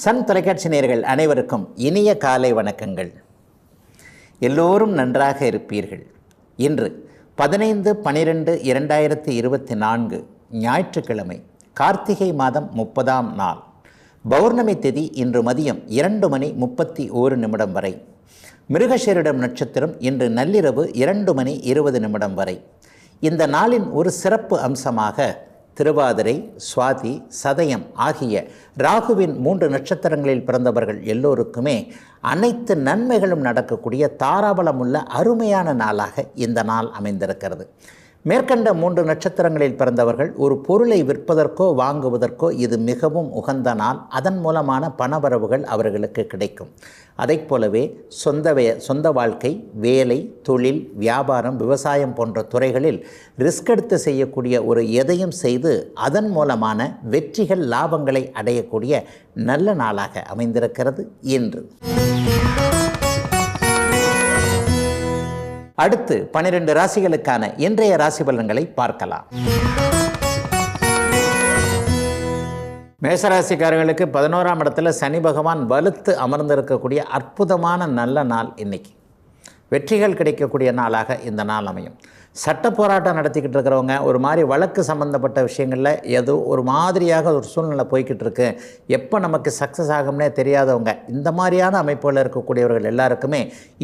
Sun தொலைக்காட்சி நேயர்கள் அனைவருக்கும் இனிய காலை வணக்கங்கள். எல்லோரும் நன்றாக இருப்பீர்கள். இன்று 15/12/2024 ஞாயிற்றுக்கிழமை, கார்த்திகை மாதம் 30ஆம் நாள். பௌர்ணமி திதி இன்று மதியம் 2:31 வரை. மிருகசீரிடம் நட்சத்திரம் இன்று நள்ளிரவு 2:20 வரை. இந்த நாளின் ஒரு சிறப்பு அம்சமாக திருவாதிரை, சுவாதி, சதயம் ஆகிய ராகுவின் 3 நட்சத்திரங்களில் பிறந்தவர்கள் எல்லோருக்குமே அனைத்து நன்மைகளும் நடக்கக்கூடிய தாராபலமுள்ள அருமையான நாளாக இந்த நாள் அமைந்திருக்கிறது. மேற்கண்ட 3 நட்சத்திரங்களில் பிறந்தவர்கள் ஒரு பொருளை விற்பதற்கோ வாங்குவதற்கோ இது மிகவும் உகந்த நாள். அதன் மூலமான பணவரவுகள் அவர்களுக்கு கிடைக்கும். அதைப் போலவே சொந்த வாழ்க்கை, வேலை, தொழில், வியாபாரம், விவசாயம் போன்ற துறைகளில் ரிஸ்க் எடுத்து செய்யக்கூடிய ஒரு எதையும் செய்து அதன் மூலமான வெற்றிகள், லாபங்களை அடையக்கூடிய நல்ல நாளாக அமைந்திருக்கிறது இன்று. அடுத்து 12 ராசிகளுக்கான இன்றைய ராசி பலன்களை பார்க்கலாம். மேஷராசிக்காரர்களுக்கு 11ஆம் இடத்துல சனி பகவான் வலுத்து அமர்ந்திருக்கக்கூடிய அற்புதமான நல்ல நாள் இன்னைக்கு. வெற்றிகள் கிடைக்கக்கூடிய நாளாக இந்த நாள் அமையும். சட்ட போராட்டம் நடத்திக்கிட்டு இருக்கிறவங்க, ஒரு மாதிரி வழக்கு சம்மந்தப்பட்ட விஷயங்களில் ஏதோ ஒரு மாதிரியாக ஒரு சூழ்நிலை போய்கிட்டு இருக்கு, எப்போ நமக்கு சக்ஸஸ் ஆகும்னே தெரியாதவங்க, இந்த மாதிரியான அமைப்புகளில் இருக்கக்கூடியவர்கள் எல்லாருக்குமே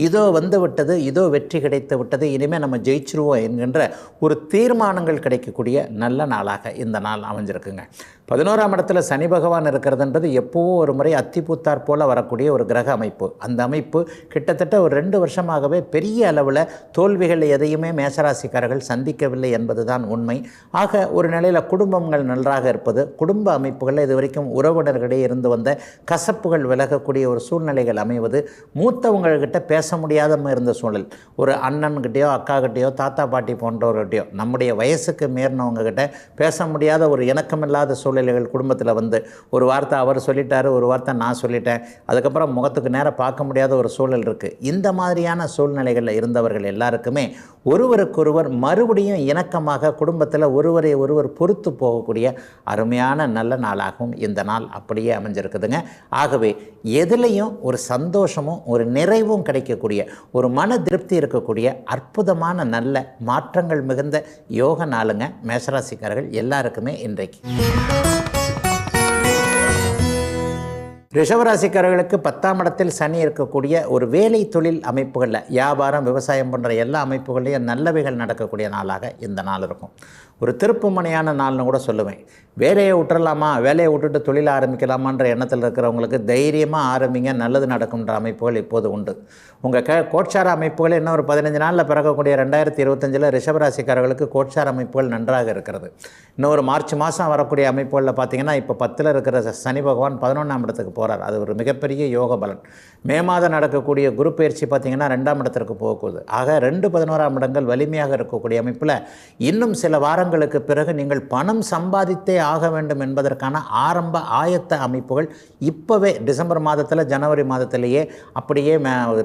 இதோ வந்து விட்டது, இதோ வெற்றி கிடைத்து விட்டது, இனிமேல் நம்ம ஜெயிச்சிருவோம் என்கின்ற ஒரு தீர்மானங்கள் கிடைக்கக்கூடிய நல்ல நாளாக இந்த நாள் அமைஞ்சிருக்குங்க. 11ஆம் இடத்துல சனி பகவான் இருக்கிறதுன்றது எப்போவோ ஒரு முறை அத்திப்பூத்தார் போல் வரக்கூடிய ஒரு கிரக அமைப்பு. அந்த அமைப்பு கிட்டத்தட்ட ஒரு 2 வருஷமாகவே பெரிய அளவில் தோல்விகள் எதையுமே மேஷராசிக்காரர்கள் சந்திக்கவில்லை என்பதுதான் உண்மை. ஆக ஒரு நிலையில் குடும்பங்கள் நன்றாக இருப்பது, குடும்ப அமைப்புகளில் இதுவரைக்கும் உறவினர்களிடையே இருந்து வந்த கசப்புகள் விலகக்கூடிய ஒரு சூழ்நிலைகள் அமைவது, மூத்தவங்கள்கிட்ட பேச முடியாத இருந்த சூழல், ஒரு அண்ணன்கிட்டையோ அக்காக்கிட்டையோ தாத்தா பாட்டி போன்றவர்கிட்டையோ நம்முடைய வயசுக்கு மீறினவங்ககிட்ட பேச முடியாத ஒரு இணக்கமில்லாத சூழ்நிலைகள் குடும்பத்தில் வந்து ஒரு வார்த்தை அவர் சொல்லிட்டாரு, ஒரு வார்த்தை நான் சொல்லிட்டேன், அதுக்கப்புறம் முகத்துக்கு நேரம் பார்க்க முடியாத ஒரு சூழல் இருக்குது. இந்த மாதிரியான சூழ்நிலைகளில் இருந்தவர்கள் எல்லாருக்குமே ஒருவருக்கொருவர் மறுபடியும் இணக்கமாக குடும்பத்தில் ஒருவரை ஒருவர் பொறுத்து போகக்கூடிய அருமையான நல்ல நாளாகவும் இந்த நாள் அப்படியே அமைஞ்சிருக்குதுங்க. ஆகவே எதுலேயும் ஒரு சந்தோஷமும் ஒரு நிறைவும் கிடைக்கக்கூடிய, ஒரு மன திருப்தி இருக்கக்கூடிய அற்புதமான நல்ல மாற்றங்கள் மிகுந்த யோக நாளுங்க மேஷராசிக்காரர்கள் எல்லாருக்குமே இன்றைக்கு. ரிஷபராசிக்காரர்களுக்கு 10ஆம் இடத்தில் சனி இருக்கக்கூடிய ஒரு வேலை தொழில் அமைப்புகளில், வியாபாரம், விவசாயம் போன்ற எல்லா அமைப்புகளையும் நல்லவைகள் நடக்கக்கூடிய நாளாக இந்த நாள் இருக்கும். ஒரு திருப்புமுனையான நாள்னு கூட சொல்லுவேன். வேலையை விட்டுறலாமா, வேலையை விட்டுட்டு தொழில் ஆரம்பிக்கலாமான்ற எண்ணத்தில் இருக்கிறவங்களுக்கு தைரியமாக ஆரம்பிங்க, நல்லது நடக்கும்ன்ற அமைப்புகள் இப்போது உண்டு. உங்கள் கோட்சார அமைப்புகள் இன்னும் ஒரு 15 நாளில் பிறக்கக்கூடிய 2025 ரிஷபராசிக்காரர்களுக்கு கோட்சார அமைப்புகள் நன்றாக இருக்கிறது. இன்னும் ஒரு மார்ச் மாதம் வரக்கூடிய அமைப்புகளில் பார்த்திங்கன்னா, இப்போ 10ல் இருக்கிற சனி பகவான் 11ஆம் இடத்துக்கு போகிறார். அது ஒரு மிகப்பெரிய யோக பலன். மே மாதம் நடக்கக்கூடிய குரு பயிற்சி பார்த்திங்கன்னா 2ஆம் இடத்திற்கு போகக்கூடாது. ஆக 2, 11ஆம் இடங்கள் வலிமையாக இருக்கக்கூடிய அமைப்பில் இன்னும் சில வாரங்களுக்கு பிறகு நீங்கள் பணம் சம்பாதித்தே ஆக வேண்டும் என்பதற்கான ஆரம்ப ஆயத்த அமைப்புகள் இப்போவே டிசம்பர் மாதத்தில், ஜனவரி மாதத்திலேயே அப்படியே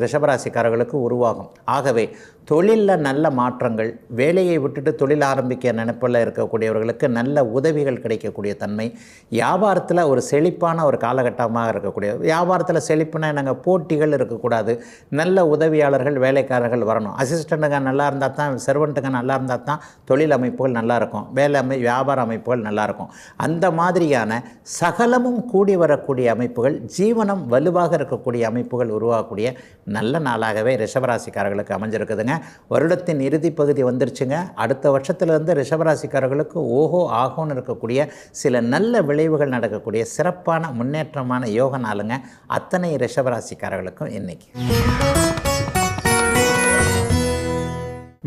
ரிஷபராசிக்காரர்களுக்கு உருவாகும். ஆகவே தொழிலில் நல்ல மாற்றங்கள், வேலையை விட்டுட்டு தொழில் ஆரம்பிக்க நினைப்பில் இருக்கக்கூடியவர்களுக்கு நல்ல உதவிகள் கிடைக்கக்கூடிய தன்மை, வியாபாரத்தில் ஒரு செழிப்பான ஒரு காலகட்டமாக இருக்கக்கூடிய, வியாபாரத்தில் செழிப்புனா நாங்கள் போட்டிகள் இருக்கக்கூடாது, நல்ல உதவியாளர்கள், வேலைக்காரர்கள் வரணும். அசிஸ்டண்ட்டுங்க நல்லா இருந்தால் தான், சர்வெண்ட்டுங்க நல்லா இருந்தால் தான் தொழில் அமைப்புகள் நல்லாயிருக்கும், வியாபார அமைப்புகள் நல்லாயிருக்கும். அந்த மாதிரியான சகலமும் கூடி வரக்கூடிய அமைப்புகள், ஜீவனம் வலுவாக இருக்கக்கூடிய அமைப்புகள் உருவாகக்கூடிய நல்ல நாளாகவே ரிஷபராசிக்காரர்களுக்கு அமைஞ்சிருக்குதுங்க. வருடத்தின் இறுதி பகுதி வந்துருச்சுங்க. அடுத்த வருஷத்துலேருந்து ரிஷபராசிக்காரர்களுக்கு ஓஹோ ஆகோன்னு இருக்கக்கூடிய சில நல்ல விளைவுகள் நடக்கக்கூடிய சிறப்பான முன்னேற்றமான யோக நாளுங்க அத்தனை ரிஷபராசிக்காரர்களுக்கும் இன்னைக்கு.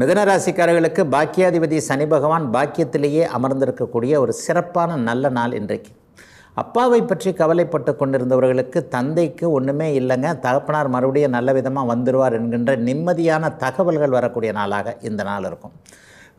மிதுனராசிக்காரர்களுக்கு பாக்கியாதிபதி சனி பகவான் பாக்கியத்திலேயே அமர்ந்திருக்கக்கூடிய ஒரு சிறப்பான நல்ல நாள் இன்றைக்கு. அப்பாவை பற்றி கவலைப்பட்டு கொண்டிருந்தவர்களுக்கு தந்தைக்கு ஒன்றுமே இல்லைங்க, தகப்பனார் மறுபடியும் நல்ல விதமாக வந்துடுவார் என்கின்ற நிம்மதியான தகவல்கள் வரக்கூடிய நாளாக இந்த நாள் இருக்கும்.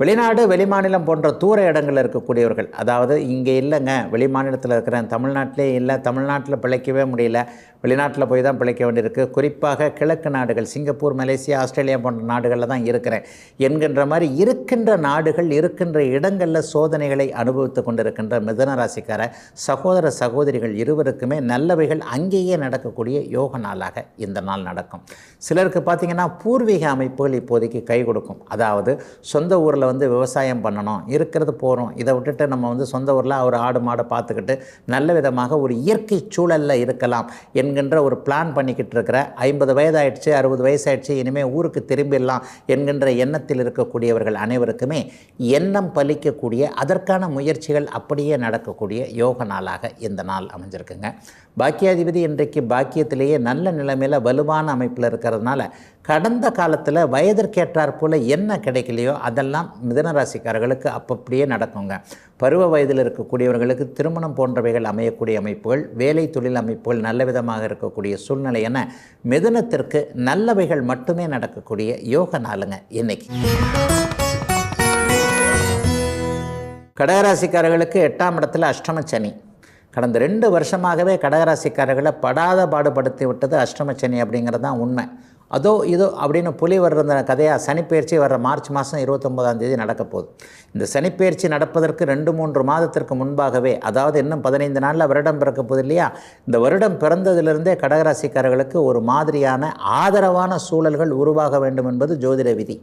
வெளிநாடு, வெளிமாநிலம் போன்ற தூர இடங்களில் இருக்கக்கூடியவர்கள், அதாவது இங்கே இல்லைங்க, வெளிமாநிலத்தில் இருக்கிறேன், தமிழ்நாட்டிலே இல்லை, தமிழ்நாட்டில் பிழைக்கவே முடியல, வெளிநாட்டில் போய் தான் பிழைக்க வேண்டியிருக்கு, குறிப்பாக கிழக்கு நாடுகள் சிங்கப்பூர், மலேசியா, ஆஸ்திரேலியா போன்ற நாடுகளில் தான் இருக்கிறேன் என்கின்ற மாதிரி இருக்கின்ற நாடுகள் இருக்கின்ற இடங்களில் சோதனைகளை அனுபவித்து கொண்டிருக்கின்ற மிதுன ராசிக்கார சகோதர சகோதரிகள் இருவருக்குமே நல்லவைகள் அங்கேயே நடக்கக்கூடிய யோக நாளாக இந்த நாள் நடக்கும். சிலருக்கு பார்த்திங்கன்னா பூர்வீக அமைப்புகள் இப்போதைக்கு கை கொடுக்கும். அதாவது சொந்த ஊரில் விவசாயம் பண்ணணும், இருக்கிறது போகிறோம், இதை விட்டுட்டு நம்ம சொந்த ஊரில் ஒரு ஆடு மாடை பார்த்துக்கிட்டு நல்ல விதமாக ஒரு இயற்கை சூழலில் இருக்கலாம் என்கின்ற ஒரு பிளான் பண்ணிக்கிட்டு இருக்கிற 50 வயதாயிடுச்சு 60 வயசாயிடுச்சு இனிமேல் ஊருக்கு திரும்பிடலாம் என்கின்ற எண்ணத்தில் இருக்கக்கூடியவர்கள் அனைவருக்குமே எண்ணம் பலிக்கக்கூடிய அதற்கான முயற்சிகள் அப்படியே நடக்கக்கூடிய யோக நாளாக இந்த நாள் அமைஞ்சிருக்குங்க. பாக்கியாதிபதி இன்றைக்கு பாக்கியத்திலேயே நல்ல நிலைமையில் வலுவான அமைப்பில் இருக்கிறதுனால கடந்த காலத்தில் வயதிற்கேற்றாற் போல் என்ன கிடைக்கலையோ அதெல்லாம் மிதுன ராசிக்காரர்களுக்கு அப்படியே நடக்குங்க. பருவ வயதில் இருக்கக்கூடியவர்களுக்கு திருமணம் போன்றவைகள் அமையக்கூடிய அமைப்புகள், வேலை தொழில் அமைப்புகள் நல்ல விதமாக இருக்கக்கூடிய சூழ்நிலை என மிதுனத்திற்கு நல்லவைகள் மட்டுமே நடக்கக்கூடிய யோக நாளுங்க இன்னைக்கு. கடகராசிக்காரர்களுக்கு 8ஆம் இடத்துல அஷ்டம சனி. கடந்த 2 வருஷமாகவே கடகராசிக்காரர்களை படாத பாடுபடுத்தி விட்டது அஷ்டம சனி அப்படிங்கிறது தான் உண்மை. அதோ இதோ அப்படின்னு புலி வர்ற கதையாக சனிப்பெயர்ச்சி வர்ற மார்ச் மாதம் 29ஆம் தேதி நடக்க போகுது. இந்த சனிப்பெயர்ச்சி நடப்பதற்கு 2-3 மாதத்திற்கு முன்பாகவே, அதாவது இன்னும் 15 நாளில் வருடம் பிறக்க போகுது இல்லையா, இந்த வருடம் பிறந்ததிலிருந்தே கடகராசிக்காரர்களுக்கு ஒரு மாதிரியான ஆதரவான சூழல்கள் உருவாக வேண்டும் என்பது ஜோதிட விதி.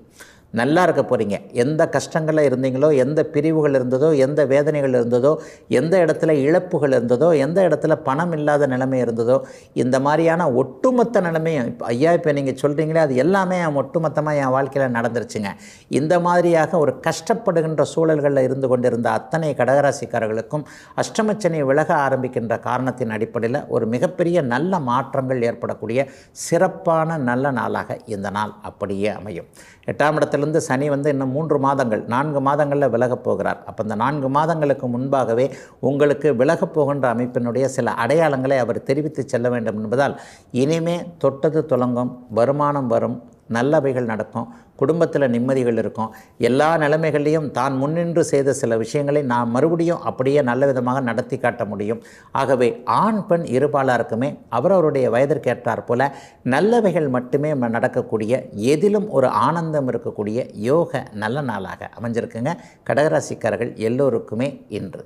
நல்லா இருக்க போகிறீங்க. எந்த கஷ்டங்களில் இருந்தீங்களோ, எந்த பிரிவுகள் இருந்ததோ, எந்த வேதனைகள் இருந்ததோ, எந்த இடத்துல இழப்புகள் இருந்ததோ, எந்த இடத்துல பணம் இல்லாத நிலைமை இருந்ததோ, இந்த மாதிரியான ஒட்டுமொத்த நிலைமையும் ஐயா இப்போ நீங்கள் சொல்கிறீங்களே அது எல்லாமே ஒட்டுமொத்தமாக என் வாழ்க்கையில் நடந்துருச்சுங்க. இந்த மாதிரியாக ஒரு கஷ்டப்படுகின்ற சூழல்களில் இருந்து கொண்டிருந்த அத்தனை கடகராசிக்காரர்களுக்கும் அஷ்டமச்சனி விலக ஆரம்பிக்கின்ற காரணத்தின் அடிப்படையில் ஒரு மிகப்பெரிய நல்ல மாற்றங்கள் ஏற்படக்கூடிய சிறப்பான நல்ல நாளாக இந்த நாள் அப்படியே அமையும். 8ஆம் இடத்திலிருந்து சனி இன்னும் 3 மாதங்கள் 4 மாதங்களில் விலகப் போகிறார். அப்போ இந்த 4 மாதங்களுக்கு முன்பாகவே உங்களுக்கு விலகப் போகின்ற அமைப்பினுடைய சில அடையாளங்களை அவர் தெரிவித்து செல்ல வேண்டும் என்பதால் இனிமே தொட்டது துலங்கும், வருமானம் வரும், நல்லவைகள் நடக்கும், குடும்பத்தில் நிம்மதிகள் இருக்கும். எல்லா நிலைமைகளையும் தான் முன்னின்று செய்த சில விஷயங்களை நான் மறுபடியும் அப்படியே நல்ல விதமாக நடத்தி காட்ட முடியும். ஆகவே ஆண் பெண் இருபாலாருக்குமே அவரவருடைய வயதிற்கேற்றாற் போல நல்லவைகள் மட்டுமே நடக்கக்கூடிய, எதிலும் ஒரு ஆனந்தம் இருக்கக்கூடிய யோக நல்ல நாளாக அமைஞ்சிருக்குங்க கடகராசிக்காரர்கள் எல்லோருக்குமே இன்று.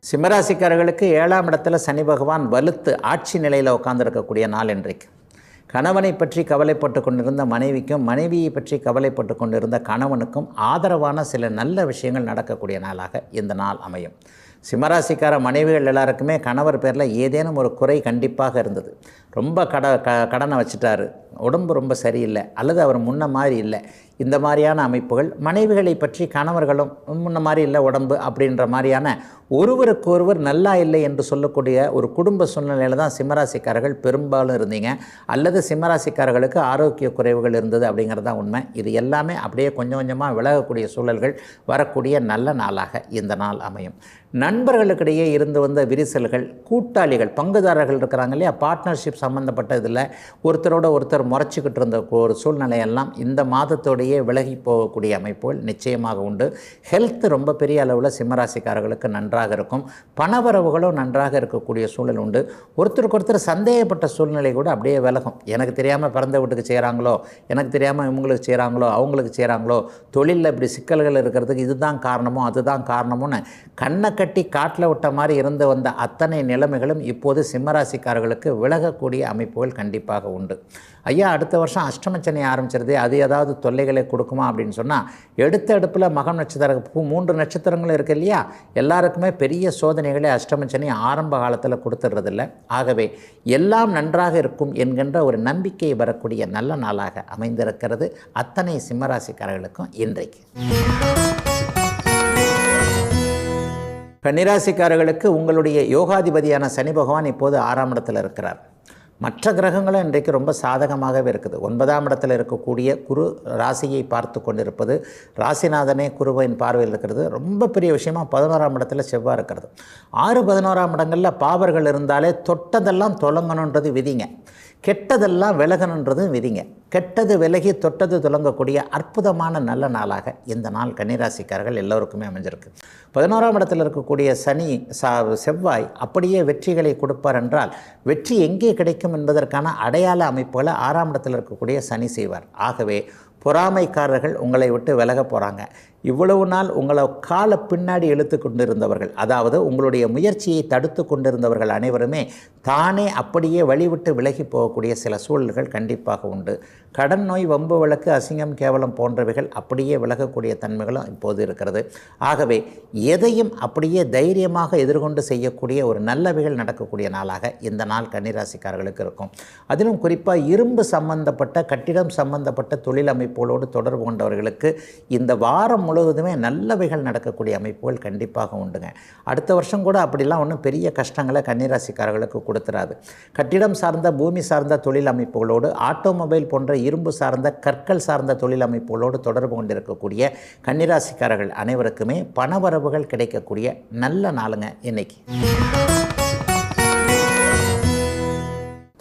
சிம்மராசிக்காரர்களுக்கு 7ஆம் இடத்துல சனி பகவான் வலுத்து ஆட்சி நிலையில் உட்கார்ந்துருக்கக்கூடிய நாள் இன்றைக்கு. கணவனை பற்றி கவலைப்பட்டு கொண்டிருந்த மனைவிக்கும், மனைவியை பற்றி கவலைப்பட்டு கொண்டிருந்த கணவனுக்கும் ஆதரவான சில நல்ல விஷயங்கள் நடக்கக்கூடிய நாளாக இந்த நாள் அமையும். சிம்மராசிக்கார மனைவிகள் எல்லாருக்குமே கணவர் பேரில் ஏதேனும் ஒரு குறை கண்டிப்பாக இருந்தது. ரொம்ப கடனை வச்சுட்டாரு, உடம்பு ரொம்ப சரியில்லை, அல்லது அவர் முன்ன மாதிரி இல்லை, இந்த மாதிரியான அமைப்புகள். மனைவிகளை பற்றி கணவர்களும் முன்ன மாதிரி இல்லை உடம்பு அப்படின்ற மாதிரியான ஒருவருக்கு ஒருவர் நல்லா இல்லை என்று சொல்லக்கூடிய ஒரு குடும்ப சூழ்நிலையில் தான் சிம்மராசிக்காரர்கள் பெரும்பாலும் இருந்தீங்க. அல்லது சிம்மராசிக்காரர்களுக்கு ஆரோக்கிய குறைவுகள் இருந்தது அப்படிங்கிறது தான் உண்மை. இது எல்லாமே அப்படியே கொஞ்சம் கொஞ்சமாக விலகக்கூடிய சூழல்கள் வரக்கூடிய நல்ல நாளாக இந்த நாள் அமையும். நண்பர்களுக்கிடையே இருந்து வந்த விரிசல்கள், கூட்டாளிகள், பங்குதாரர்கள் இருக்கிறாங்க இல்லையா, பார்ட்னர்ஷிப் சம்மந்தப்பட்ட இதில் ஒருத்தரோட ஒருத்தர் முறைச்சிக்கிட்டு இருந்த ஒரு சூழ்நிலையெல்லாம் இந்த மாதத்தோடையே விலகி போகக்கூடிய அமைப்புகள் நிச்சயமாக உண்டு. ஹெல்த் ரொம்ப பெரிய அளவில் சிம்மராசிக்காரர்களுக்கு நன்றாக இருக்கும். பணவரவுகளும் நன்றாக இருக்கக்கூடிய சூழல் உண்டு. ஒருத்தருக்கு ஒருத்தர் சந்தேகப்பட்ட சூழ்நிலை கூட அப்படியே விலகும். எனக்கு தெரியாமல் பிறந்த வீட்டுக்கு செய்கிறாங்களோ, எனக்கு தெரியாமல் இவங்களுக்கு செய்கிறாங்களோ, அவங்களுக்கு செய்கிறாங்களோ, தொழிலில் இப்படி சிக்கல்கள் இருக்கிறதுக்கு இதுதான் காரணமோ அதுதான் காரணமோன்னு கண்ணை கட்டி காட்டில் விட்ட மாதிரி இருந்து வந்த அத்தனை நிலைமைகளும் இப்போது சிம்மராசிக்காரர்களுக்கு விலகக்கூடிய அமைப்புகள் கண்டிப்பாக உண்டு. ஐயா அடுத்த வருஷம் அஷ்டமச்சனி ஆரம்பிச்சிருது, அது ஏதாவது தொல்லைகளை கொடுக்குமா அப்படின்னு சொன்னால், எடுத்த அடுப்பில் மகம் நட்சத்திர 3 நட்சத்திரங்களும் இருக்குது இல்லையா, எல்லாருக்குமே பெரிய சோதனைகளை அஷ்டமச்சனி ஆரம்ப காலத்தில் கொடுத்துடுறதில்ல. ஆகவே எல்லாம் நன்றாக இருக்கும் என்கின்ற ஒரு நம்பிக்கை வரக்கூடிய நல்ல நாளாக அமைந்திருக்கிறது அத்தனை சிம்மராசிக்காரர்களுக்கும் இன்றைக்கு. கன்னிராசிக்காரர்களுக்கு உங்களுடைய யோகாதிபதியான சனி பகவான் இப்போது 6ஆம் இடத்தில் இருக்கிறார். மற்ற கிரகங்களும் இன்றைக்கு ரொம்ப சாதகமாகவே இருக்குது. 9ஆம் இடத்தில் இருக்கக்கூடிய குரு ராசியை பார்த்து கொண்டிருப்பது, ராசிநாதனே குருவின் பார்வையில் இருக்கிறது ரொம்ப பெரிய விஷயமா. 11ஆம் இடத்துல செவ்வாய் இருக்கிறது. 6, 11ஆம் இடங்களில் பாவர்கள் இருந்தாலே தொட்டதெல்லாம் தொடங்கணுன்றது விதிங்க. கெட்டதெல்லாம் விலகணுன்றதும் விதிங்க. கெட்டது விலகி தொட்டது துலங்கக்கூடிய அற்புதமான நல்ல நாளாக இந்த நாள் கன்னிராசிக்காரர்கள் எல்லோருக்குமே அமைஞ்சிருக்கு. 11ஆம் இடத்தில் இருக்கக்கூடிய சனி செவ்வாய் அப்படியே வெற்றிகளை கொடுப்பார் என்றால் வெற்றி எங்கே கிடைக்கும் என்பதற்கான அடையாள அமைப்புகளை 6ஆம் இடத்தில் இருக்கக்கூடிய சனி செய்வார். ஆகவே பொறாமைக்காரர்கள் உங்களை விட்டு விலக போகிறாங்க. இவ்வளவு நாள் உங்களை காலை பின்னாடி இழுத்து கொண்டிருந்தவர்கள், அதாவது உங்களுடைய முயற்சியை தடுத்து கொண்டிருந்தவர்கள் அனைவருமே தானே அப்படியே வழிவிட்டு விலகி போகக்கூடிய சில சூழல்கள் கண்டிப்பாக உண்டு. கடன் நோய், வம்பு வழக்கு, அசிங்கம், கேவலம் போன்றவைகள் அப்படியே விலகக்கூடிய தன்மைகளும் இப்போது இருக்கிறது. ஆகவே எதையும் அப்படியே தைரியமாக எதிர்கொண்டு செய்யக்கூடிய ஒரு நல்லவைகள் நடக்கக்கூடிய நாளாக இந்த நாள் கன்னிராசிக்காரர்களுக்கு இருக்கும். அதிலும் குறிப்பாக இரும்பு சம்பந்தப்பட்ட, கட்டிடம் சம்பந்தப்பட்ட தொழில் அமைப்புகளோடு தொடர்பு கொண்டவர்களுக்கு இந்த வாரம் முழுவதுமே நல்லவைகள் நடக்கக்கூடிய அமைப்புகள் கண்டிப்பாக உண்டுங்க. அடுத்த வருஷம் கூட அப்படிலாம் ஒன்றும் பெரிய கஷ்டங்களை கன்னிராசிக்காரர்களுக்கு கொடுத்துறாது. கட்டிடம் சார்ந்த, பூமி சார்ந்த தொழில் அமைப்புகளோடு, ஆட்டோமொபைல் போன்ற இரும்பு சார்ந்த, கற்கள் சார்ந்த தொழில் அமைப்புகளோடு தொடர்பு கொண்டிருக்கக்கூடிய கன்னிராசிக்காரர்கள் அனைவருக்குமே பணவரவுகள் கிடைக்கக்கூடிய நல்ல நாளுங்க இன்னைக்கு.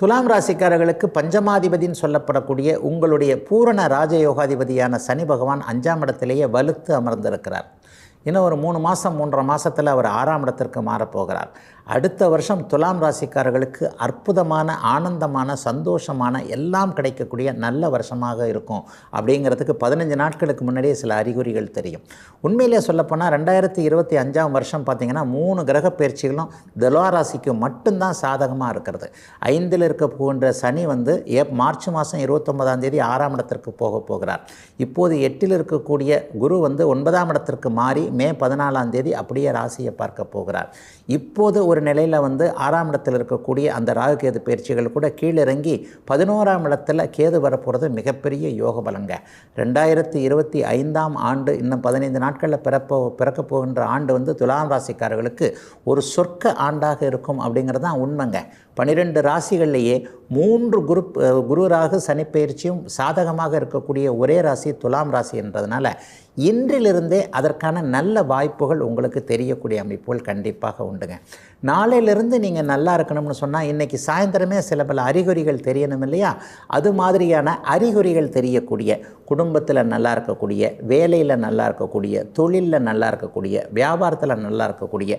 துலாம் ராசிக்காரர்களுக்கு பஞ்சமாதிபதின்னு சொல்லப்படக்கூடிய உங்களுடைய பூரண ராஜயோகாதிபதியான சனி பகவான் 5ஆம் இடத்திலேயே வலுத்து அமர்ந்திருக்கிறார். இன்னும் ஒரு 3 மாதம் 3.5 மாதத்தில் அவர் 6ஆம் இடத்திற்கு மாறப்போகிறார். அடுத்த வருஷம் துலாம் ராசிக்காரர்களுக்கு அற்புதமான, ஆனந்தமான, சந்தோஷமான, எல்லாம் கிடைக்கக்கூடிய நல்ல வருஷமாக இருக்கும் அப்படிங்கிறதுக்கு 15 நாட்களுக்கு முன்னாடியே சில அறிகுறிகள் தெரியும். உண்மையிலே சொல்லப்போனால் 2025ஆம் வருஷம் பார்த்திங்கன்னா 3 கிரக பயிற்சிகளும் துலா ராசிக்கு மட்டும்தான் சாதகமாக இருக்கிறது. 5இல் இருக்க போகின்ற சனி வந்து மார்ச் மாதம் 29ஆம் தேதி 6ஆம் இடத்திற்கு போகிறார். இப்போது 8இல் இருக்கக்கூடிய குரு வந்து 9ஆம் இடத்திற்கு மாறி மே 14ஆம் தேதி அப்படியே ராசியை பார்க்க போகிறார். இப்போது ஒரு நிலையில் வந்து 6ஆம் இடத்தில் இருக்கக்கூடிய அந்த ராகு கேது பயிற்சிகள் கூட கீழிறங்கி 11ஆம் இடத்துல கேது வரப்போகிறது மிகப்பெரிய யோக பலங்க. 2025ஆம் ஆண்டு இன்னும் 15 நாட்களில் பிறக்க போகின்ற ஆண்டு வந்து துலாம் ராசிக்காரர்களுக்கு ஒரு சொர்க்க ஆண்டாக இருக்கும் அப்படிங்கிறது தான் உண்மைங்க. 12 ராசிகள்லேயே 3 குரு ராகு சனி பயிற்சியும் சாதகமாக இருக்கக்கூடிய ஒரே ராசி துலாம் ராசி என்றதுனால இன்றிலிருந்தே அதற்கான நல்ல வாய்ப்புகள் உங்களுக்கு தெரியக்கூடிய அமைப்புகள் கண்டிப்பாக உண்டுங்க. நாளையிலிருந்து நீங்கள் நல்லா இருக்கணும்னு சொன்னால் இன்றைக்கி சாயந்தரமே சில பல அறிகுறிகள் தெரியணும் இல்லையா? அது மாதிரியான அறிகுறிகள் தெரியக்கூடிய, குடும்பத்தில் நல்லா இருக்கக்கூடிய, வேலையில் நல்லா இருக்கக்கூடிய, தொழிலில் நல்லா இருக்கக்கூடிய, வியாபாரத்தில் நல்லா இருக்கக்கூடிய,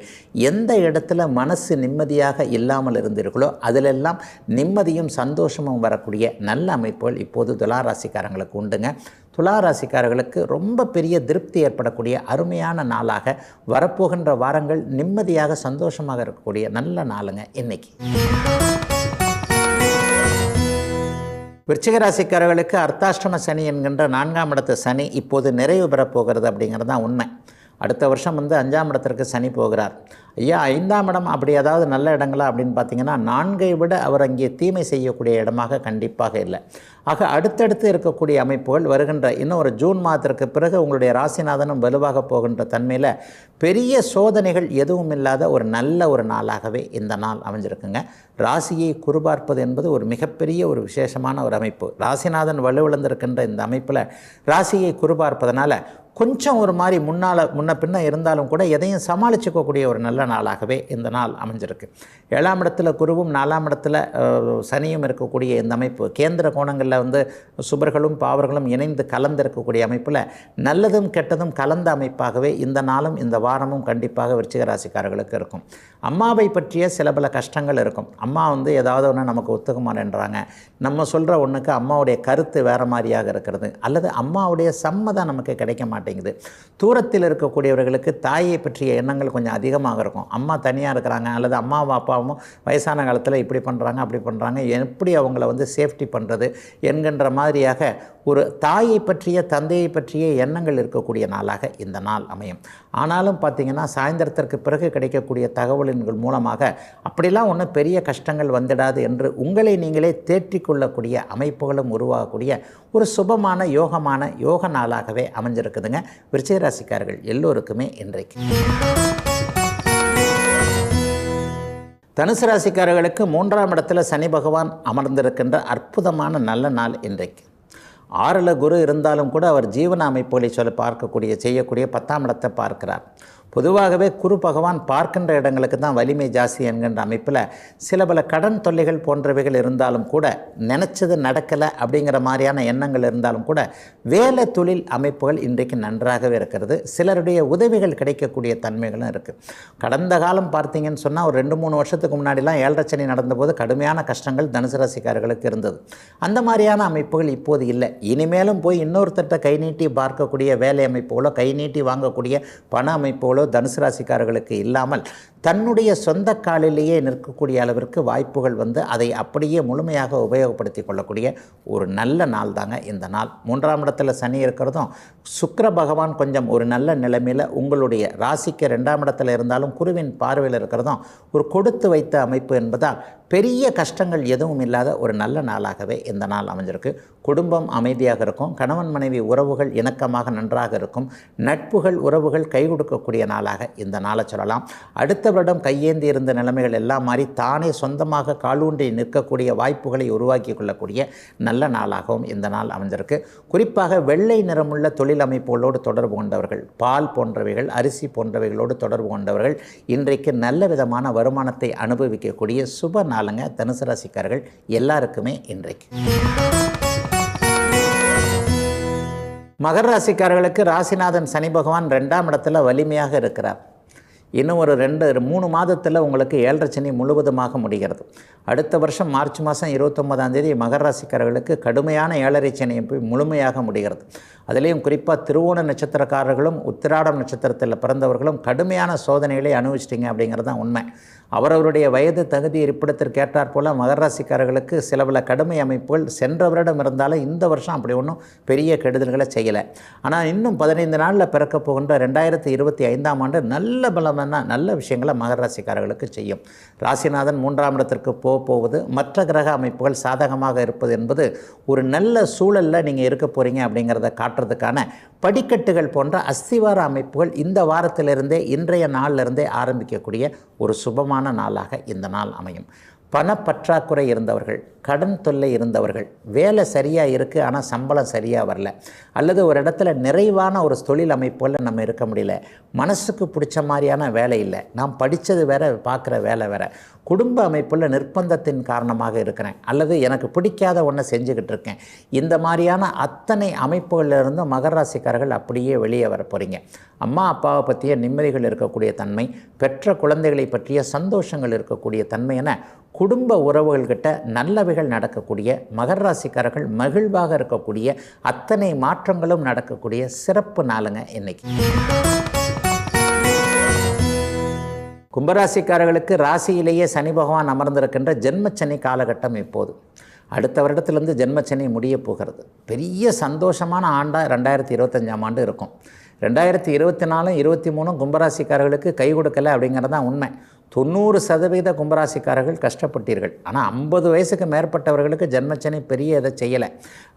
எந்த இடத்துல மனசு நிம்மதியாக இல்லாமல் இருந்தீர்களோ அதிலெல்லாம் நிம்மதியும் சந்தோஷமும் வரக்கூடிய நல்ல அமைப்புகள் இப்போது துலா ராசிக்காரங்களுக்கு உண்டுங்க. துலா ராசிக்காரர்களுக்கு ரொம்ப பெரிய திருப்தி ஏற்படக்கூடிய அருமையான நாளாக வரப்போகின்ற வாரங்கள் நிம்மதியாக சந்தோஷமாக இருக்கக்கூடிய நல்ல நாளுங்க இன்னைக்கு. விருச்சிக ராசிக்காரர்களுக்கு அர்த்தாஷ்டம சனி என்கின்ற 4ஆம் இடத்து சனி இப்போது நிறைவு பெறப்போகிறது அப்படிங்கிறது தான் உண்மை. அடுத்த வருஷம் வந்து 5ஆம் இடத்திற்கு சனி போகிறார். ஐயா 5ஆம் இடம் அப்படி ஏதாவது நல்ல இடங்களா அப்படின்னு பார்த்தீங்கன்னா 4ஐ விட அவர் அங்கே தீமை செய்யக்கூடிய இடமாக கண்டிப்பாக இல்லை. ஆக அடுத்தடுத்து இருக்கக்கூடிய அமைப்புகள் வருகின்ற இன்னும் ஒரு ஜூன் மாதத்திற்கு பிறகு உங்களுடைய ராசிநாதனும் வலுவாக போகின்ற தன்மையில் பெரிய சோதனைகள் எதுவும் இல்லாத ஒரு நல்ல ஒரு நாளாகவே இந்த நாள் அமைஞ்சிருக்குங்க. ராசியை குறுபார்ப்பது என்பது ஒரு மிகப்பெரிய ஒரு விசேஷமான ஒரு அமைப்பு. ராசிநாதன் வலுவிழந்திருக்கின்ற இந்த அமைப்பில் ராசியை குறுபார்ப்பதனால கொஞ்சம் ஒரு மாதிரி முன்ன பின்ன இருந்தாலும் கூட எதையும் சமாளிச்சுக்கக்கூடிய ஒரு நல்ல நாளாகவே இந்த நாள் அமைஞ்சிருக்கு. 7ஆம் இடத்துல குருவும் 4ஆம் இடத்துல சனியும் இருக்கக்கூடிய இந்த அமைப்பு கேந்திர கோணங்களில் வந்து சுபர்களும் பாவர்களும் இணைந்து கலந்திருக்கக்கூடிய அமைப்பில் நல்லதும் கெட்டதும் கலந்த அமைப்பாகவே இந்த நாளும் இந்த வாரமும் கண்டிப்பாக விருச்சிக ராசிக்காரர்களுக்கு இருக்கும். அம்மாவை பற்றிய சில பல கஷ்டங்கள் இருக்கும். அம்மா வந்து ஏதாவது ஒன்று நமக்கு ஒத்துக்க மாட்டேன்றாங்க, நம்ம சொல்கிற ஒன்றுக்கு அம்மாவுடைய கருத்து வேறு மாதிரியாக இருக்கிறது, அல்லது அம்மாவுடைய சம்மதம் நமக்கு கிடைக்க மாட்டேங்குது. தூரத்தில் இருக்கக்கூடியவர்களுக்கு தாயை பற்றிய எண்ணங்கள் கொஞ்சம் அதிகமாக இருக்கும். அம்மா தனியாக இருக்கிறாங்க, அல்லது அம்மாவும் அப்பாவும் வயசான காலத்தில் இப்படி பண்ணுறாங்க அப்படி பண்ணுறாங்க, எப்படி அவங்கள வந்து சேஃப்டி பண்ணுறது என்கின்ற மாதிரியாக ஒரு தாயை பற்றிய தந்தையை பற்றிய எண்ணங்கள் இருக்கக்கூடிய நாளாக இந்த நாள் அமையும். ஆனாலும் பார்த்திங்கன்னா சாயந்தரத்திற்கு பிறகு கிடைக்கக்கூடிய தகவலின் மூலமாக அப்படிலாம் ஒன்றும் பெரிய கஷ்டங்கள் வந்துடாது என்று உங்களை நீங்களே தேற்றிக்கொள்ளக்கூடிய அமைப்புகளும் உருவாகக்கூடிய ஒரு சுபமான யோக நாளாகவே அமைஞ்சிருக்குதுங்க விருச்சிக ராசிக்காரர்கள் எல்லோருக்குமே இன்றைக்கு. தனுசு ராசிக்காரர்களுக்கு 3ஆம் இடத்துல சனி பகவான் அமர்ந்திருக்கின்ற அற்புதமான நல்ல நாள் இன்றைக்கு. 6ல் குரு இருந்தாலும் கூட அவர் ஜீவன அமைப்புகளை செய்யக்கூடிய 10ஆம் இடத்தை பார்க்கிறார். பொதுவாகவே குரு பகவான் பார்க்கின்ற இடங்களுக்கு தான் வலிமை ஜாஸ்தி என்கின்ற அமைப்பில் சில பல கடன் தொல்லைகள் போன்றவைகள் இருந்தாலும் கூட நினச்சது நடக்கலை அப்படிங்கிற மாதிரியான எண்ணங்கள் இருந்தாலும் கூட வேலை தொழில் அமைப்புகள் இன்றைக்கு நன்றாகவே இருக்கிறது. சிலருடைய உதவிகள் கிடைக்கக்கூடிய தன்மைகளும் இருக்குது. கடந்த காலம் பார்த்தீங்கன்னு சொன்னால் ஒரு 2-3 வருஷத்துக்கு முன்னாடிலாம் 7.5 சனி நடந்தபோது கடுமையான கஷ்டங்கள் தனுசு ராசிக்காரர்களுக்கு இருந்தது. அந்த மாதிரியான அமைப்புகள் இப்போது இல்லை. இனிமேலும் போய் இன்னொருத்தட்ட கை நீட்டி பார்க்கக்கூடிய வேலை அமைப்புகளோ கை நீட்டி வாங்கக்கூடிய பண அமைப்புகளோ தனுசு ராசிக்காரர்களுக்கு இல்லாமல் தன்னுடைய சொந்த காலிலேயே நிற்கக்கூடிய அளவிற்கு வாய்ப்புகள் வந்து அதை அப்படியே முழுமையாக உபயோகப்படுத்தி கொள்ளக்கூடிய ஒரு நல்ல நாள் தாங்க இந்த நாள். 3ஆம் இடத்துல சனி இருக்கிறதும் சுக்கிர பகவான் கொஞ்சம் ஒரு நல்ல நிலைமையில் உங்களுடைய ராசிக்கு 2ஆம் இடத்துல இருந்தாலும் குருவின் பார்வையில் இருக்கிறதும் ஒரு கொடுத்து வைத்த அமைப்பு என்பதால் பெரிய கஷ்டங்கள் எதுவும் இல்லாத ஒரு நல்ல நாளாகவே இந்த நாள் அமைஞ்சிருக்கு. குடும்பம் அமைதியாக இருக்கும். கணவன் மனைவி உறவுகள் இணக்கமாக நன்றாக இருக்கும். நட்புகள் உறவுகள் கை கொடுக்கக்கூடிய நாளாக இந்த நாளை சொல்லலாம். அடுத்த வருடம் கையேந்தி இருந்த நிலைமைகள் எல்லாம் மாறி தானே சொந்தமாக காலூன்றி நிற்கக்கூடிய வாய்ப்புகளை உருவாக்கி கொள்ளக்கூடிய நல்ல நாளாகவும் இந்த நாள் அமைஞ்சிருக்கு. குறிப்பாக வெள்ளை நிறமுள்ள தொழில் அமைப்புகளோடு தொடர்பு கொண்டவர்கள், பால் போன்றவைகள், அரிசி போன்றவைகளோடு தொடர்பு கொண்டவர்கள் இன்றைக்கு நல்ல விதமான வருமானத்தை அனுபவிக்கக்கூடிய சுப நாளுங்க தனுசு ராசிக்காரர்கள் எல்லாருக்குமே இன்றைக்கு. மகர ராசிக்காரர்களுக்கு ராசிநாதன் சனி பகவான் 2ஆம் இடத்துல வலிமையாக இருக்கிறார். இன்னும் ஒரு 2-3 மாதத்தில் உங்களுக்கு 7.5 சனி முழுவதுமாக முடிகிறது. அடுத்த வருஷம் மார்ச் மாதம் 29ஆம் தேதி மகர ராசிக்காரர்களுக்கு கடுமையான 7.5 சனி முழுமையாக முடிகிறது. அதிலையும் குறிப்பாக திருவோண நட்சத்திரக்காரர்களும் உத்திராடம் நட்சத்திரத்தில் பிறந்தவர்களும் கடுமையான சோதனைகளை அனுபவிச்சிட்டிங்க அப்படிங்கிறது தான் உண்மை. அவரவருடைய வயது தகுதி இருப்பிடத்திற்கு ஏற்றாற் போல் மகர ராசிக்காரர்களுக்கு சில பல கடுமை அமைப்புகள் சென்ற வருடம் இருந்தாலும் இந்த வருஷம் அப்படி ஒன்றும் பெரிய கெடுதல்களை செய்யலை. ஆனால் இன்னும் 15 நாளில் பிறக்க போகின்ற 2025ஆம் ஆண்டு நல்ல பலமான நல்ல விஷயங்களை மகர ராசிக்காரர்களுக்கு செய்யும். ராசிநாதன் 3ஆம் இடத்திற்கு போவது மற்ற கிரக அமைப்புகள் சாதகமாக இருப்பது என்பது ஒரு நல்ல சூழலில் நீங்கள் இருக்க போகிறீங்க அப்படிங்கிறத காட்டுறதுக்கான படிக்கட்டுகள் போன்ற அஸ்திவார அமைப்புகள் இந்த வாரத்திலிருந்தே இன்றைய நாளிலிருந்தே ஆரம்பிக்கக்கூடிய ஒரு சுபமான நாளாக இந்த நாள் அமையும். பணப்பற்றாக்குறை இருந்தவர்கள், கடன் தொல்லை இருந்தவர்கள், வேலை சரியாக இருக்குது ஆனால் சம்பளம் சரியாக வரல, அல்லது ஒரு இடத்துல நிறைவான ஒரு தொழில் அமைப்புகளில் நம்ம இருக்க முடியல, மனசுக்கு பிடிச்ச மாதிரியான வேலை இல்லை, நாம் படித்தது வேறு பார்க்குற வேலை வேறு, குடும்ப அமைப்பில் நிர்பந்தத்தின் காரணமாக இருக்கிறேன், அல்லது எனக்கு பிடிக்காத ஒன்றை செஞ்சுக்கிட்டு இருக்கேன், இந்த மாதிரியான அத்தனை அமைப்புகளிலிருந்து மகர ராசிக்காரர்கள் அப்படியே வெளியே வர போகிறீங்க. அம்மா அப்பாவை பற்றிய நிம்மதிகள் இருக்கக்கூடிய தன்மை, பெற்ற குழந்தைகளை பற்றிய சந்தோஷங்கள் இருக்கக்கூடிய தன்மை என குடும்ப உறவுகள்கிட்ட நல்லவைகள் நடக்கக்கூடிய, மகர ராசிக்காரர்கள் மகிழ்வாக இருக்கக்கூடிய அத்தனை மாற்றங்களும் நடக்கக்கூடிய சிறப்பு நாளுங்க இன்னைக்கு. கும்பராசிக்காரர்களுக்கு ராசியிலேயே சனி பகவான் அமர்ந்திருக்கின்ற ஜென்மச்சனி காலகட்டம் இப்போது. அடுத்த வருடத்திலிருந்து ஜென்மச்சனி முடிய போகிறது. பெரிய சந்தோஷமான ஆண்டாக 2025ஆம் ஆண்டு இருக்கும். 2024, 23 கும்பராசிக்காரர்களுக்கு கை கொடுக்கலை அப்படிங்கிறது தான் உண்மை. 90% கும்பராசிக்காரர்கள் கஷ்டப்பட்டீர்கள். ஆனால் 50 வயசுக்கு மேற்பட்டவர்களுக்கு ஜென்மச்சனி பெரிய இதை செய்யலை.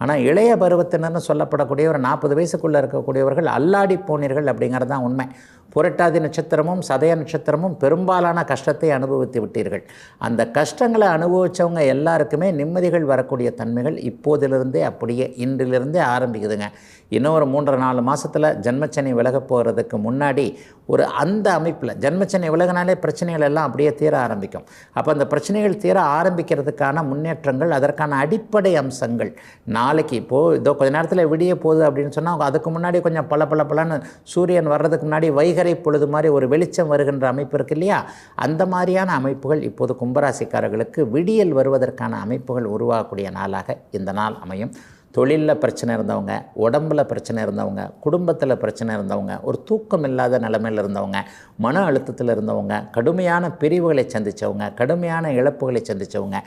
ஆனால் இளைய பருவத்தினர்னு சொல்லப்படக்கூடிய ஒரு 40 வயசுக்குள்ளே இருக்கக்கூடியவர்கள் அல்லாடி போனீர்கள் அப்படிங்கிறது தான் உண்மை. புரட்டாதி நட்சத்திரமும் சதய நட்சத்திரமும் பெரும்பாலான கஷ்டத்தை அனுபவித்து விட்டீர்கள். அந்த கஷ்டங்களை அனுபவித்தவங்க எல்லாருக்குமே நிம்மதிகள் வரக்கூடிய தன்மைகள் இப்போதிலிருந்தே அப்படியே இன்றிலிருந்தே ஆரம்பிக்குதுங்க. இன்னும் ஒரு 3-4 மாதத்தில் ஜென்மச்சனி விலக போகிறதுக்கு முன்னாடி ஒரு அந்த அமைப்பில் ஜென்மச்சனி விலகினாலே பிரச்சனைகள் எல்லாம் அப்படியே தீர ஆரம்பிக்கும். அப்போ அந்த பிரச்சனைகள் தீர ஆரம்பிக்கிறதுக்கான முன்னேற்றங்கள், அதற்கான அடிப்படை அம்சங்கள் நாளைக்கு இப்போது இதோ கொஞ்சம் நேரத்தில் விடிய போகுது அப்படின்னு சொன்னால் அதுக்கு முன்னாடி கொஞ்சம் பலன்னு சூரியன் வர்றதுக்கு முன்னாடி வைகரை பொழுது மாதிரி ஒரு வெளிச்சம் வருகின்ற அமைப்பு இருக்கு இல்லையா, அந்த மாதிரியான அமைப்புகள் இப்போது கும்பராசிக்காரர்களுக்கு விடியல் வருவதற்கான அமைப்புகள் உருவாகக்கூடிய நாளாக இந்த நாள் அமையும். தொழிலில் பிரச்சனை இருந்தவங்க, உடம்பில் பிரச்சனை இருந்தவங்க, குடும்பத்தில் பிரச்சனை இருந்தவங்க, ஒரு தூக்கம் இல்லாத நிலைமையில் இருந்தவங்க, மன அழுத்தத்தில் இருந்தவங்க, கடுமையான பிரிவுகளை சந்தித்தவங்க, கடுமையான இழப்புகளை சந்தித்தவங்க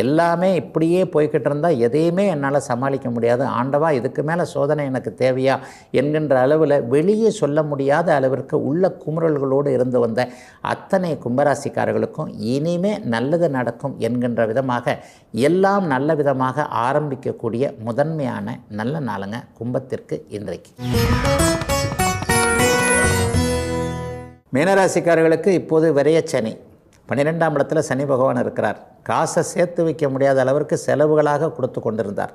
எல்லாமே இப்படியே போய்கிட்டு இருந்தால் எதையுமே என்னால் சமாளிக்க முடியாது, ஆண்டவா இதுக்கு மேலே சோதனை எனக்கு தேவையா என்கின்ற அளவில் வெளியே சொல்ல முடியாத அளவிற்கு உள்ள குமுறல்களோடு இருந்து வந்த அத்தனை கும்பராசிக்காரர்களுக்கும் இனிமே நல்லது நடக்கும் என்கின்ற விதமாக எல்லாம் நல்ல விதமாக ஆரம்பிக்கக்கூடிய முதன்மையான நல்ல நாளுங்க கும்பத்திற்கு இன்றைக்கு. மீனராசிக்காரர்களுக்கு இப்போது விரயச்சனி 12ஆம் இடத்துல சனி பகவான் இருக்கிறார். காசை சேர்த்து வைக்க முடியாத அளவிற்கு செலவுகளாக கொடுத்து கொண்டிருந்தார்.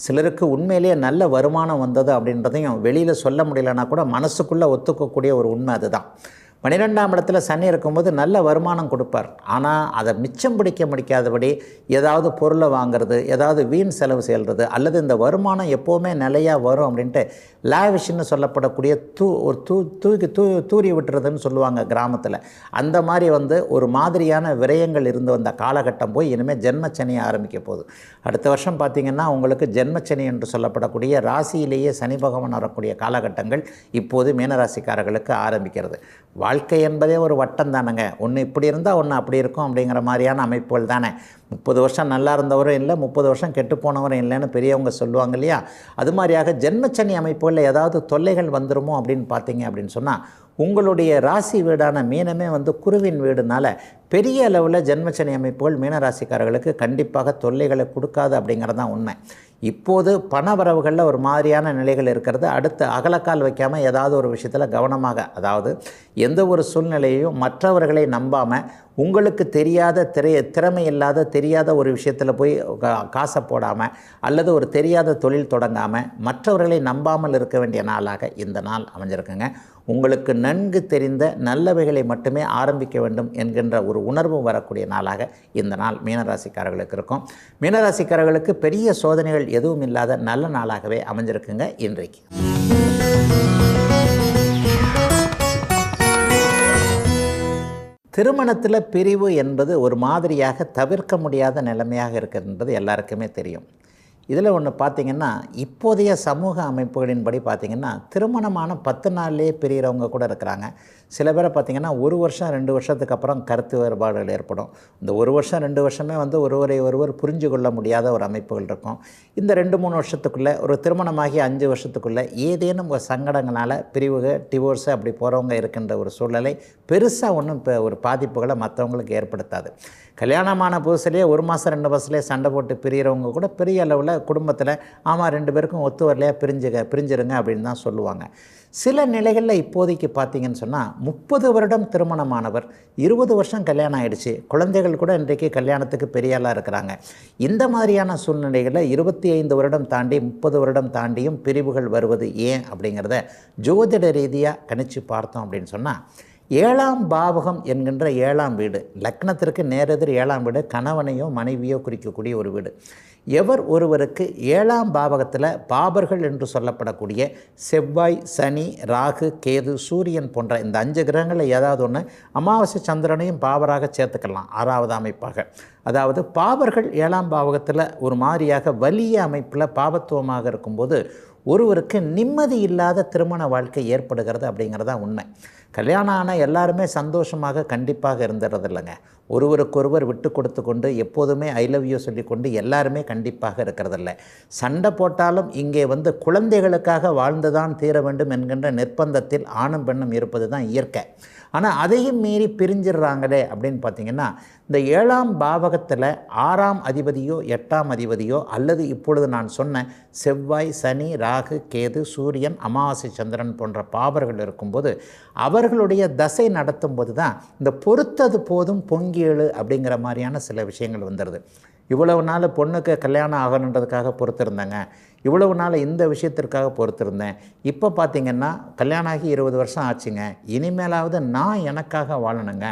சிலருக்கு உண்மையிலேயே நல்ல வருமானம் வந்தது அப்படின்றதையும் வெளியில் சொல்ல முடியலன்னா கூட மனசுக்குள்ளே ஒத்துக்கக்கூடிய ஒரு உண்மை அதுதான். 12ஆம் இடத்துல சனி இருக்கும்போது நல்ல வருமானம் கொடுப்பார். ஆனால் அதை மிச்சம் பிடிக்க முடிக்காதபடி ஏதாவது பொருளை வாங்குறது, ஏதாவது வீண் செலவு செய்கிறது, அல்லது இந்த வருமானம் எப்போவுமே நிலையாக வரும் அப்படின்ட்டு லாவிஷ்னு சொல்லப்படக்கூடிய தூரி விட்டுறதுன்னு சொல்லுவாங்க கிராமத்தில். அந்த மாதிரி ஒரு மாதிரியான விரயங்கள் இருந்து வந்த காலகட்டம் போய் இனிமேல் ஜென்மச்சனி ஆரம்பிக்க போகுது. அடுத்த வருஷம் பார்த்திங்கன்னா உங்களுக்கு ஜென்மச்சனி என்று சொல்லப்படக்கூடிய ராசியிலேயே சனி பகவான் வரக்கூடிய காலகட்டங்கள் இப்போது மீனராசிக்காரர்களுக்கு ஆரம்பிக்கிறது. வாழ்க்கை என்பதே ஒரு வட்டம் தானேங்க. ஒன்று இப்படி இருந்தால் ஒன்று அப்படி இருக்கும் அப்படிங்கிற மாதிரியான அமைப்புகள் தானே. 30 வருஷம் நல்லா இருந்தவரும் இல்லை, 30 வருஷம் கெட்டு போனவரும் இல்லைன்னு பெரியவங்க சொல்லுவாங்க இல்லையா? அது மாதிரியாக ஜென்மச்சனி அமைப்புகளில் ஏதாவது தொல்லைகள் வந்துடுமோ அப்படின்னு பார்த்தீங்க அப்படின்னு சொன்னால், உங்களுடைய ராசி வீடான மீனமே குருவின் வீடுனால பெரிய அளவில் ஜென்மச்சனி அமைப்புகள் மீனராசிக்காரர்களுக்கு கண்டிப்பாக தொல்லைகளை கொடுக்காது அப்படிங்கிறது தான் உண்மை. இப்போது பண வரவுகளில் ஒரு மாதிரியான நிலைகள் இருக்கிறது. அடுத்து அகலக்கால் வைக்காமல் ஏதாவது ஒரு விஷயத்தில் கவனமாக, அதாவது எந்த ஒரு சூழ்நிலையையும் மற்றவர்களை நம்பாமல், உங்களுக்கு தெரியாத திறமை இல்லாத தெரியாத ஒரு விஷயத்தில் போய் காசை போடாமல், அல்லது ஒரு தெரியாத தொழில் தொடங்காமல் மற்றவர்களை நம்பாமல் இருக்க வேண்டிய நாளாக இந்த நாள் அமைஞ்சிருக்குங்க. உங்களுக்கு நன்கு தெரிந்த நல்லவைகளை மட்டுமே ஆரம்பிக்க வேண்டும் என்கின்ற ஒரு உணர்வு வரக்கூடிய நாளாக இந்த நாள் மீனராசிக்காரர்களுக்கு இருக்கும். மீனராசிக்காரர்களுக்கு பெரிய சோதனைகள் எதுவும் இல்லாத நல்ல நாளாகவே அமைஞ்சிருக்குங்க இன்றைக்கு. திருமணத்தில் பிரிவு என்பது ஒரு மாதிரியாக தவிர்க்க முடியாத நிலைமையாக இருக்கிறது எல்லாருக்குமே தெரியும். இதில் ஒன்று பார்த்திங்கன்னா, இப்போதைய சமூக அமைப்புகளின்படி பார்த்திங்கன்னா திருமணமான 10 நாள்லேயே பிரிகிறவங்க கூட இருக்கிறாங்க. சில பேரை பார்த்திங்கன்னா 1 வருஷம் 2 வருஷத்துக்கு அப்புறம் கருத்து வேறுபாடுகள் ஏற்படும். இந்த 1 வருஷம் 2 வருஷமே ஒருவரை ஒருவர் புரிஞ்சு கொள்ள முடியாத ஒரு அமைப்புகள் இருக்கும். இந்த 2-3 வருஷத்துக்குள்ளே, ஒரு திருமணமாகி 5 வருஷத்துக்குள்ளே ஏதேனும் ஒரு சங்கடங்களால் பிரிவுகள், டிவோர்ஸு அப்படி போகிறவங்க இருக்கின்ற ஒரு சூழ்நிலை பெருசாக ஒன்றும் இப்போ ஒரு பாதிப்புகளை மற்றவங்களுக்கு ஏற்படுத்தாது. கல்யாணமான புதுசுலேயே 1 மாதம் 2 மாதத்துலேயே சண்டை போட்டு பிரிகிறவங்க கூட பெரிய அளவில் குடும்பத்தில் ஆமாம் 2 பேருக்கும் ஒத்து வரலையா பிரிஞ்சிருங்க அப்படின்னு தான் சொல்லுவாங்க. சில நிலைகளில் இப்போதைக்கு பார்த்திங்கன்னு சொன்னால் 30 வருடம் திருமணமானவர் 20 வருஷம் கல்யாணம் ஆகிடுச்சு, குழந்தைகள் கூட இன்றைக்கு கல்யாணத்துக்கு பெரியாளாக இருக்கிறாங்க. இந்த மாதிரியான சூழ்நிலைகளில் 25 வருடம் தாண்டி 30 வருடம் தாண்டியும் பிரிவுகள் வருவது ஏன் அப்படிங்கிறத ஜோதிட ரீதியாக கணிச்சு பார்த்தோம் அப்படின்னு சொன்னால், 7ஆம் பாவகம் என்கின்ற 7ஆம் வீடு, லக்னத்திற்கு நேரெதிர் 7ஆம் வீடு கணவனையோ மனைவியோ குறிக்கக்கூடிய ஒரு வீடு. எவர் ஒருவருக்கு 7ஆம் பாவகத்தில் பாபர்கள் என்று சொல்லப்படக்கூடிய செவ்வாய், சனி, ராகு, கேது, சூரியன் போன்ற இந்த 5 கிரகங்களில் ஏதாவது ஒன்று, அமாவாசை சந்திரனையும் பாவராக சேர்த்துக்கலாம் 6வது அமைப்பாக. அதாவது பாபர்கள் 7ஆம் பாவகத்தில் ஒரு மாதிரியாக வலிய அமைப்பில் பாபத்துவமாக இருக்கும்போது ஒருவருக்கு நிம்மதி இல்லாத திருமண வாழ்க்கை ஏற்படுகிறது அப்படிங்கிறதா உண்மை. கல்யாணம் ஆன எல்லாருமே சந்தோஷமாக கண்டிப்பாக இருந்துறது இல்லைங்க. ஒருவருக்கொருவர் விட்டு கொடுத்து கொண்டு எப்போதுமே ஐ லவ் யூ சொல்லிக்கொண்டு எல்லாருமே கண்டிப்பாக இருக்கிறதில்ல. சண்டை போட்டாலும் இங்கே குழந்தைகளுக்காக வாழ்ந்துதான் தீர வேண்டும் என்கின்ற நிர்பந்தத்தில் ஆணும் பெண்ணும் இருப்பது தான் இயற்கை. ஆனால் அதையும் மீறி பிரிஞ்சிடுறாங்களே அப்படின்னு பார்த்திங்கன்னா, இந்த 7ஆம் பாவகத்தில் 6ஆம் அதிபதியோ 8ஆம் அதிபதியோ அல்லது இப்பொழுது நான் சொன்ன செவ்வாய், சனி, ராகு, கேது, சூரியன், அமாவாசை சந்திரன் போன்ற பாவர்கள் இருக்கும்போது அவர்களுடைய தசை நடத்தும் போது தான் இந்த பொறுத்தது போதும் பொங்கி எழு அப்படிங்கிற மாதிரியான சில விஷயங்கள் வந்துடுது. இவ்வளவு நாள் பொண்ணுக்கு கல்யாணம் ஆகணுன்றதுக்காக பொறுத்திருந்தேங்க, இவ்வளவு நாள் இந்த விஷயத்திற்காக பொறுத்திருந்தேன், இப்போ பார்த்திங்கன்னா கல்யாணம் ஆகி 20 வருஷம் ஆச்சுங்க, இனிமேலாவது நான் எனக்காக வாழணுங்க,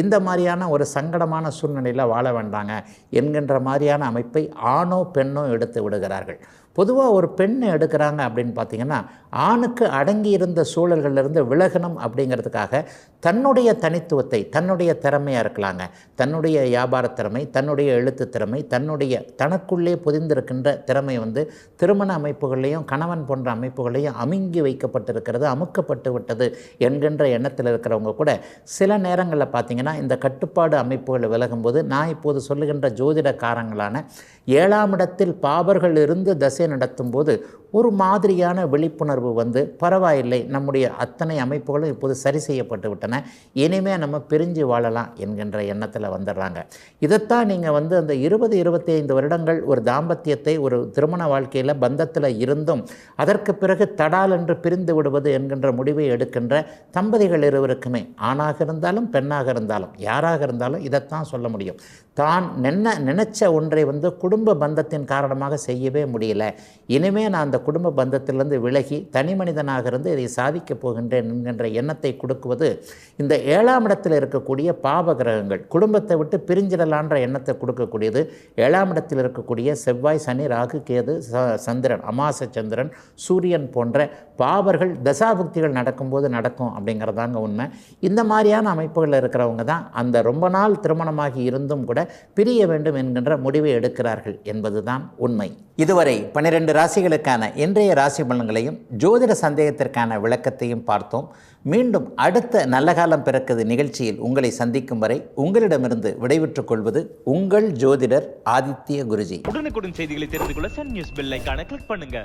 இந்த மாதிரியான ஒரு சங்கடமான சூழ்நிலையில் வாழ வேண்டாங்க என்கின்ற மாதிரியான அமைப்பை ஆணோ பெண்ணோ எடுத்து விடுகிறார்கள். பொதுவாக ஒரு பெண்ணை எடுக்கிறாங்க அப்படின்னு பார்த்திங்கன்னா, ஆணுக்கு அடங்கி இருந்த சூழல்களிலிருந்து விலகணும் அப்படிங்கிறதுக்காக தன்னுடைய தனித்துவத்தை, தன்னுடைய திறமையாக இருக்கலாங்க, தன்னுடைய வியாபார திறமை, தன்னுடைய எழுத்து திறமை, தனக்குள்ளே புதிந்திருக்கின்ற திறமை திருமண அமைப்புகளையும் கணவன் போன்ற அமைப்புகளையும் அமுங்கி வைக்கப்பட்டிருக்கிறது, அமுக்கப்பட்டு விட்டது என்கின்ற எண்ணத்தில் இருக்கிறவங்க கூட சில நேரங்களில் பார்த்திங்கன்னா இந்த கட்டுப்பாடு அமைப்புகள் விலகும்போது, நான் இப்போது சொல்லுகின்ற ஜோதிட காரங்களான 7ஆம் இடத்தில் பாபர்கள் இருந்து தசை நடத்தும் போது ஒரு மாதிரியான விழிப்புணர்வு பரவாயில்லை, நம்முடைய அத்தனை அமைப்புகளும் இப்போது சரி செய்யப்பட்டு விட்டன, இனிமேல் நம்ம பிரிஞ்சு வாழலாம் என்கின்ற எண்ணத்தில் வந்துடுறாங்க. இதைத்தான் நீங்கள் அந்த 20-25 வருடங்கள் ஒரு தாம்பத்தியத்தை, ஒரு திருமண வாழ்க்கையில் பந்தத்தில் இருந்தும் அதற்கு பிறகு தடால் என்று பிரிந்து விடுவது என்கின்ற முடிவை எடுக்கின்ற தம்பதிகள் இருவருக்குமே, ஆணாக இருந்தாலும் பெண்ணாக இருந்தாலும் இருந்தாலும் யாராக இருந்தாலும் இதைத்தான் சொல்ல முடியும். தான் நினைச்ச ஒன்றை குடும்ப பந்தத்தின் காரணமாக செய்யவே முடியல, இனிமே நான் அந்த குடும்ப பந்தத்திலிருந்து விலகி தனி மனிதனாக இருந்து இதை சாதிக்கப் போகின்றேன் என்கின்ற எண்ணத்தை கொடுக்குவது இந்த 7ஆம் இடத்தில் இருக்கக்கூடிய பாவ கிரகங்கள். குடும்பத்தை விட்டு பிரிஞ்சிடலான்ற எண்ணத்தை கொடுக்கக்கூடியது 7ஆம் இடத்தில் இருக்கக்கூடிய செவ்வாய், சனி, ராகு, கேது, சந்திரன், அமாச சந்திரன், சூரியன் போன்ற பாவர்கள் தசாபுக்திகள் நடக்கும்போது நடக்கும் அப்படிங்கிறதாங்க உண்மை. இந்த மாதிரியான அமைப்புகளில் இருக்கிறவங்க தான் அந்த ரொம்ப நாள் திருமணமாகி இருந்தும் கூட பிரிய வேண்டும் என்கின்ற முடிவை எடுக்கிறார்கள் என்பதுதான் உண்மை. இதுவரை 12 ராசிகளுக்கான இன்றைய ராசி பலன்களையும் ஜோதிட சந்தேகத்திற்கான விளக்கத்தையும் பார்த்தோம். மீண்டும் அடுத்த நல்ல காலம் பிறக்குது நிகழ்ச்சியில் உங்களை சந்திக்கும் வரை உங்களிடமிருந்து விடைபெற்றுக் கொள்வது உங்கள் ஜோதிடர் ஆதித்ய குருஜி. உடனுக்குடன் செய்திகளை தெரிந்து கொள்ள சன் நியூஸ் பெல் ஐகானை கிளிக் பண்ணுங்க.